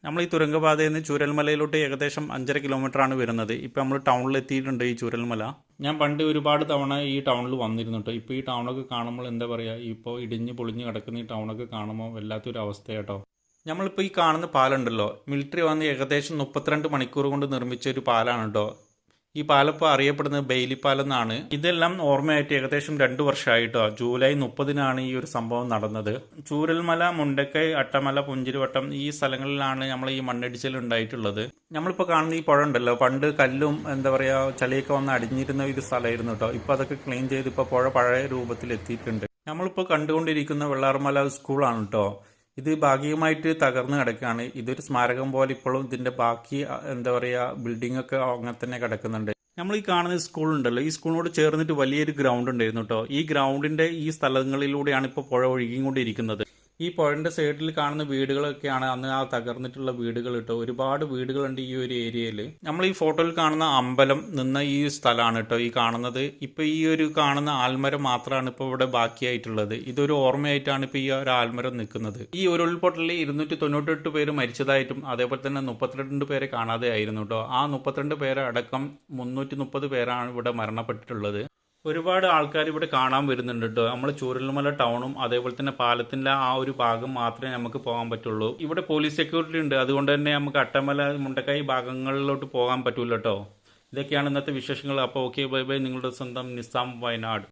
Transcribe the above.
നമ്മൾ ഈ തുരങ്കപാതയിൽ നിന്ന് ചൂരൽമലയിലോട്ട് ഏകദേശം 5.5 കിലോമീറ്ററാണ് വരുന്നത്. ഇപ്പോൾ നമ്മൾ ടൗണിൽ എത്തിയിട്ടുണ്ട്. ഈ ചൂരൽമല ഞാൻ പണ്ട് ഒരുപാട് തവണ ഈ ടൗണിൽ വന്നിരുന്നു കേട്ടോ. ഇപ്പോൾ ഈ ടൗണൊക്കെ കാണുമ്പോൾ എന്താ പറയുക, ഇപ്പോൾ ഇടിഞ്ഞ് പൊളിഞ്ഞ് കിടക്കുന്ന ഈ ടൗണൊക്കെ കാണുമ്പോൾ വല്ലാത്തൊരു അവസ്ഥ കേട്ടോ. നമ്മളിപ്പോൾ ഈ കാണുന്ന പാലുണ്ടല്ലോ, മിലിറ്ററി വന്ന് ഏകദേശം 32 മണിക്കൂർ കൊണ്ട് നിർമ്മിച്ച ഒരു പാലാണ് കേട്ടോ. ഈ പാലപ്പോൾ അറിയപ്പെടുന്നത് ബെയിലി പാലം എന്നാണ്. ഇതെല്ലാം ഓർമ്മയായിട്ട് ഏകദേശം 2 വർഷമായിട്ടോ. ജൂലൈ 30-നാണ് ഈ ഒരു സംഭവം നടന്നത്. ചൂരൽമല, മുണ്ടക്കൈ, അട്ടമല, പുഞ്ചിരിവട്ടം ഈ സ്ഥലങ്ങളിലാണ് നമ്മൾ ഈ മണ്ണിടിച്ചിൽ ഉണ്ടായിട്ടുള്ളത്. നമ്മളിപ്പോൾ കാണുന്ന ഈ പുഴ ഉണ്ടല്ലോ, പണ്ട് കല്ലും എന്താ പറയുക ചളിയൊക്കെ വന്ന് അടിഞ്ഞിരുന്ന ഒരു സ്ഥലമായിരുന്നു കേട്ടോ. ഇപ്പോൾ അതൊക്കെ ക്ലീൻ ചെയ്ത് ഇപ്പോൾ പുഴ പഴയ രൂപത്തിൽ എത്തിയിട്ടുണ്ട്. നമ്മളിപ്പോൾ കണ്ടുകൊണ്ടിരിക്കുന്ന വെള്ളാർമല സ്കൂളാണ് കേട്ടോ. ഇത് ഭാഗികമായിട്ട് തകർന്ന് കിടക്കുകയാണ്. ഇതൊരു സ്മാരകം പോലെ ഇപ്പോഴും ഇതിന്റെ ബാക്കി എന്താ പറയുക ബിൽഡിംഗ് ഒക്കെ അങ്ങനെ തന്നെ കിടക്കുന്നുണ്ട്. നമ്മൾ ഈ കാണുന്ന സ്കൂൾ ഉണ്ടല്ലോ, ഈ സ്കൂളിനോട് ചേർന്നിട്ട് വലിയൊരു ഗ്രൗണ്ട് ഉണ്ടായിരുന്നു കേട്ടോ. ഈ ഗ്രൗണ്ടിന്റെ ഈ സ്ഥലങ്ങളിലൂടെയാണ് ഇപ്പോൾ പുഴ ഒഴുകിക്കൊണ്ടിരിക്കുന്നത്. ഈ പുഴന്റെ സൈഡിൽ കാണുന്ന വീടുകളൊക്കെയാണ് അന്ന് ആ തകർന്നിട്ടുള്ള വീടുകൾ കേട്ടോ. ഒരുപാട് വീടുകളുണ്ട് ഈ ഒരു ഏരിയയിൽ. നമ്മൾ ഈ ഫോട്ടോയിൽ കാണുന്ന അമ്പലം നിന്ന ഈ സ്ഥലമാണ് കേട്ടോ ഈ കാണുന്നത്. ഇപ്പൊ ഈ ഒരു കാണുന്ന ആൽമരം മാത്രമാണ് ഇപ്പോൾ ഇവിടെ ബാക്കിയായിട്ടുള്ളത്. ഇതൊരു ഓർമ്മയായിട്ടാണ് ഇപ്പോൾ ഈ ഒരു ആൽമരം നിൽക്കുന്നത്. ഈ ഉരുൾപൊട്ടലിൽ 298 പേര് മരിച്ചതായിട്ടും അതേപോലെ തന്നെ 32 പേരെ കാണാതെ ആയിരുന്നു കേട്ടോ. ആ 32 പേരെ അടക്കം 330 പേരാണ് ഇവിടെ മരണപ്പെട്ടിട്ടുള്ളത്. ഒരുപാട് ആൾക്കാർ ഇവിടെ കാണാൻ വരുന്നുണ്ട് കേട്ടോ. നമ്മൾ ചൂരൽമല ടൗണും അതേപോലെ തന്നെ പാലത്തിന്റെ ആ ഒരു ഭാഗം മാത്രമേ നമുക്ക് പോകാൻ പറ്റുള്ളൂ. ഇവിടെ പോലീസ് സെക്യൂരിറ്റി ഉണ്ട്, അതുകൊണ്ട് തന്നെ നമുക്ക് അട്ടമല, മുണ്ടക്കൈ ഭാഗങ്ങളിലോട്ട് പോകാൻ പറ്റൂല കേട്ടോ. ഇതൊക്കെയാണ് ഇന്നത്തെ വിശേഷങ്ങൾ. അപ്പോൾ ഓക്കെ, ബൈ ബൈ. നിങ്ങളുടെ സ്വന്തം നിസാം വയനാട്.